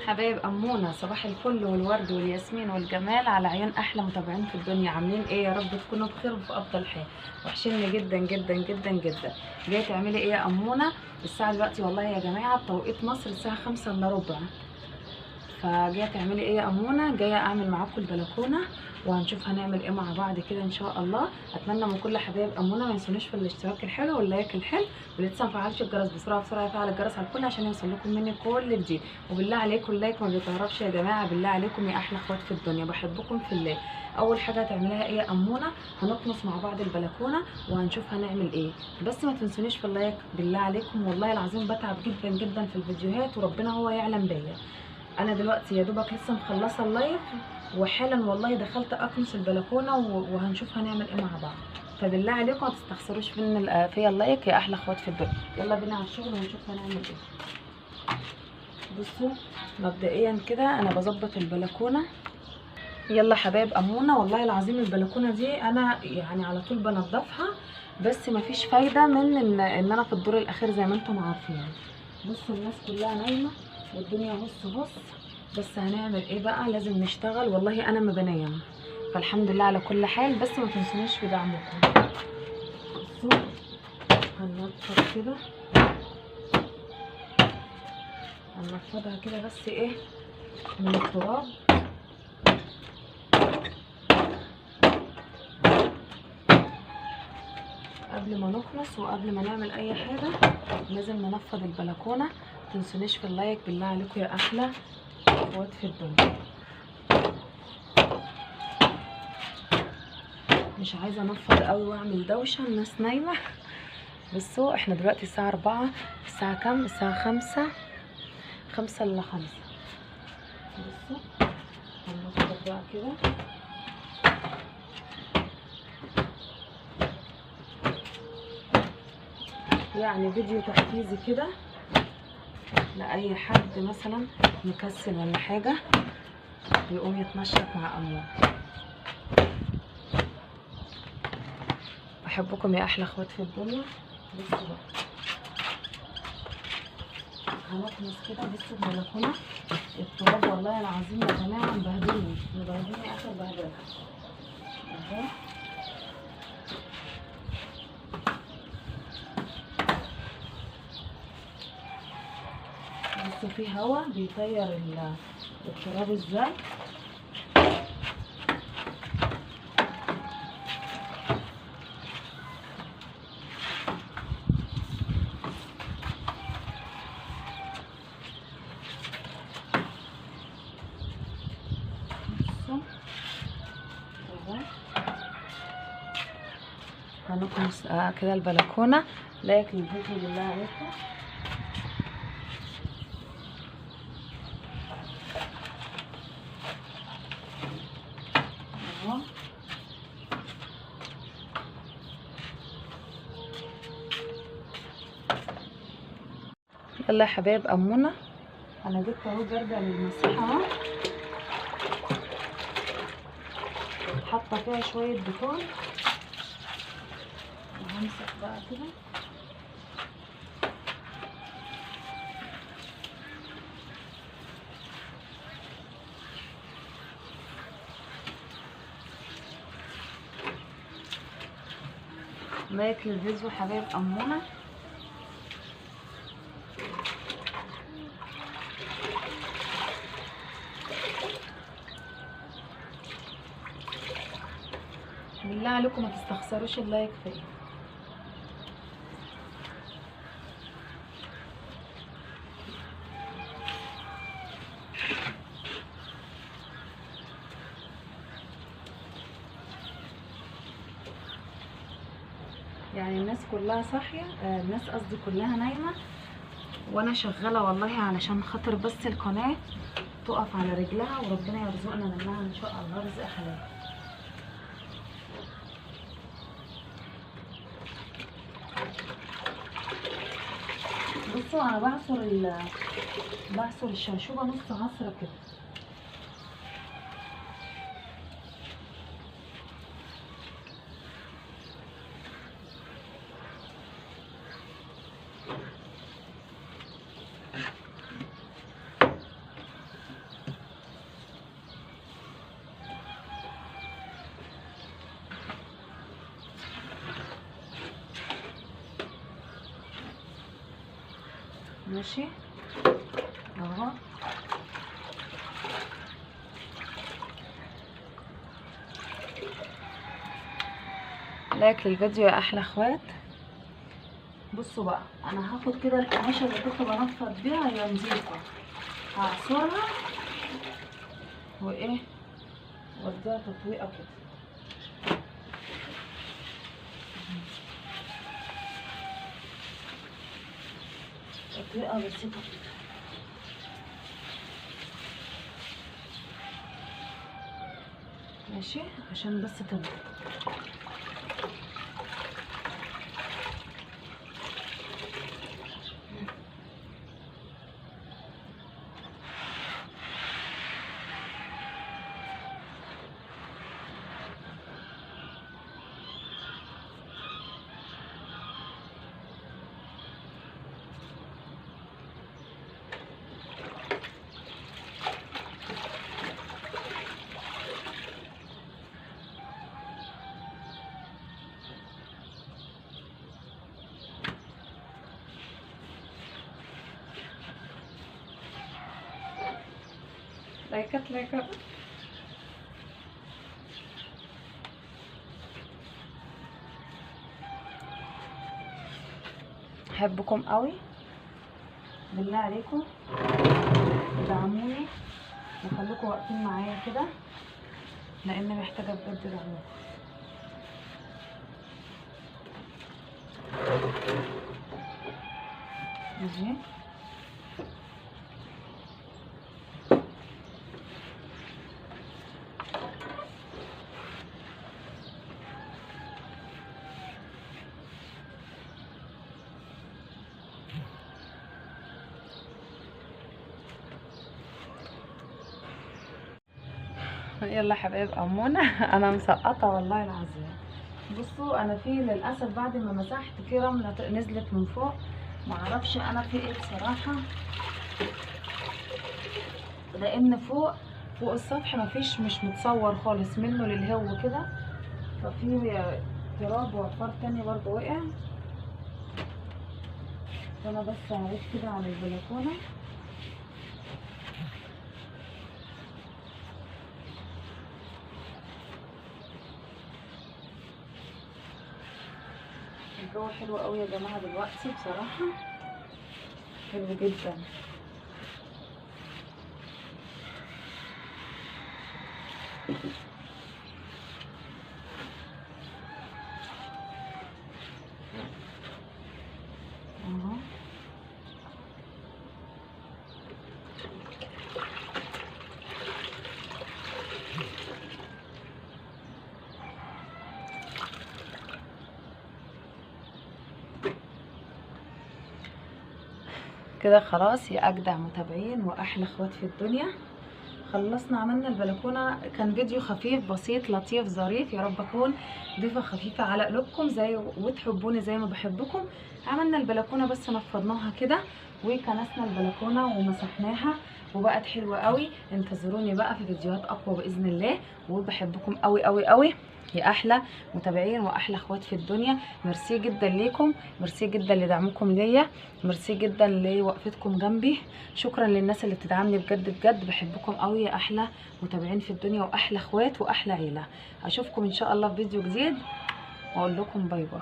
حبايب أمونة، صباح الفل والورد والياسمين والجمال على عيون أحلى متابعين في الدنيا. عاملين إيه؟ يا رب تكونوا بخير وفي أفضل حال. وحشني جدا جدا جدا جدا. جاية تعملي إيه يا أمونة؟ الساعة دلوقتي والله يا جماعة بتوقيت مصر الساعة 5:15. فجايه تعملي ايه يا امونه؟ جايه اعمل معاكم البلكونه وهنشوف هنعمل ايه مع بعض كده ان شاء الله. اتمنى من كل حبايب امونه ما ينسونيش في الاشتراك الحلو واللايك الحلو، ولسه ما فعلتش الجرس بسرعه بسرعه يفعل الجرس على الكل عشان يوصل لكم مني كل جديد. وبالله عليكم اللايك ما بيتهربش يا جماعه، بالله عليكم يا احلى اخوات في الدنيا، بحبكم في الله. اول حاجه هتعمليها ايه يا امونه؟ هنكنس مع بعض البلكونه وهنشوف هنعمل ايه. بس ما تنسونيش في اللايك بالله عليكم، والله العظيم بتعب جدا جدا في الفيديوهات وربنا هو يعلم بيا. انا دلوقتي يا دوبك لسه مخلصه اللايف وحالا والله دخلت اكنس البلكونه وهنشوف هنعمل ايه مع بعض. فبالله عليكم ما تستخسروش فيا اللايك يا احلى اخوات في الدنيا. يلا بينا على الشغل ونشوف هنعمل ايه. بصوا مبدئيا كده انا بظبط البلكونه. يلا حبايب امونه، والله العظيم البلكونه دي انا يعني على طول بنضفها، بس مفيش فايده من ان انا في الدور الاخير زي ما انتم عارفين. بصوا الناس كلها نايمه والدنيا بص بس هنعمل ايه بقى؟ لازم نشتغل، والله انا ما بنام. فالحمد لله على كل حال، بس ما تنسونيش في دعمكم. بصوا هننفض كده، هننفضها كده بس ايه من التراب. قبل ما نخلص وقبل ما نعمل اي حاجه لازم ننفض البلكونه. ما تنسونيش في اللايك بالله عليكم يا احلى اخوات في الدنيا. مش عايزه انفض قوي واعمل دوشه، الناس نايمه. بصوا احنا دلوقتي الساعه 4، الساعه كام؟ الساعه 5:55. بصوا هننفض بقى كده. يعني فيديو تحفيزي كده لاي حد مثلا مكسل ولا حاجه يقوم يتنشط مع امور. بحبكم يا احلى اخوات في الدنيا. بصوا بقى هنكنس كده. بصوا البلكونه التراب والله العظيم يا جماعه مبهدلني اخر بهدله اهو. بصوا في هوا بيطير التراب ازاي. هنكنس كده البلكونه. لايك للفيديو بالله عليكم. اهو يلا يا حبايب امونه، انا جبت اهو جردل للمساحه اهو، حاطه فيها شويه بيكون وهمسح بقى كده. لايك للفيديو حبايب امونه. بالله عليكم ما تستخسروش اللايك فيا. يعني الناس كلها صاحيه، الناس قصدي كلها نايمه وانا شغاله والله علشان خاطر بس القناه تقف على رجلها وربنا يرزقنا منها ان شاء الله رزق حلال. بصوا انا بعصر الشرشوبه نص عصره كده. ماشي اهو. لايك للفيديو يا احلى اخوات. بصوا بقى، انا هاخد كده القماشه اللي كنت بنفض بيها، هي نظيفه، هعصرها وايه واديها تطويقه كده. تطويقه بسيطه كده. ماشي عشان بس تبقى لايكات. احبكم قوي، بالله عليكم دعموني وخليكم واقفين معايا كده، لان محتاجه بجد دعمكم. ماشي يلا حبايب امونه. انا مسقطه والله العظيم. بصوا انا في للاسف بعد ما مسحت في رمله نزلت من فوق، معرفش انا في ايه بصراحه، لان فوق السطح مفيش، مش متصور خالص منه للهو كده، ففي تراب وعفار تاني برضه وقع. فانا بس هعيش كده على البلكونه. الجو حلو قوي يا جماعه دلوقتي بصراحه، حلو جدا. اهو كده خلاص يا اجدع متابعين واحلى اخوات في الدنيا. خلصنا عملنا البلكونه، كان فيديو خفيف بسيط لطيف ظريف، يا رب اكون ضيفه خفيفه على قلوبكم زي وتحبوني زي ما بحبكم. عملنا البلكونه بس نفضناها كده وكنسنا البلكونه ومسحناها وبقت حلوه قوي. انتظروني بقى في فيديوهات اقوى باذن الله، وبحبكم قوي قوي قوي يا احلى متابعين واحلى اخوات في الدنيا. ميرسي جدا ليكم، ميرسي جدا لدعمكم ليا، ميرسي جدا لوقفتكم جنبي. شكرا للناس اللي بتدعمني بجد بجد، بحبكم قوي يا احلى متابعين في الدنيا واحلى اخوات واحلى عيله. اشوفكم ان شاء الله في فيديو جديد واقول لكم باي باي.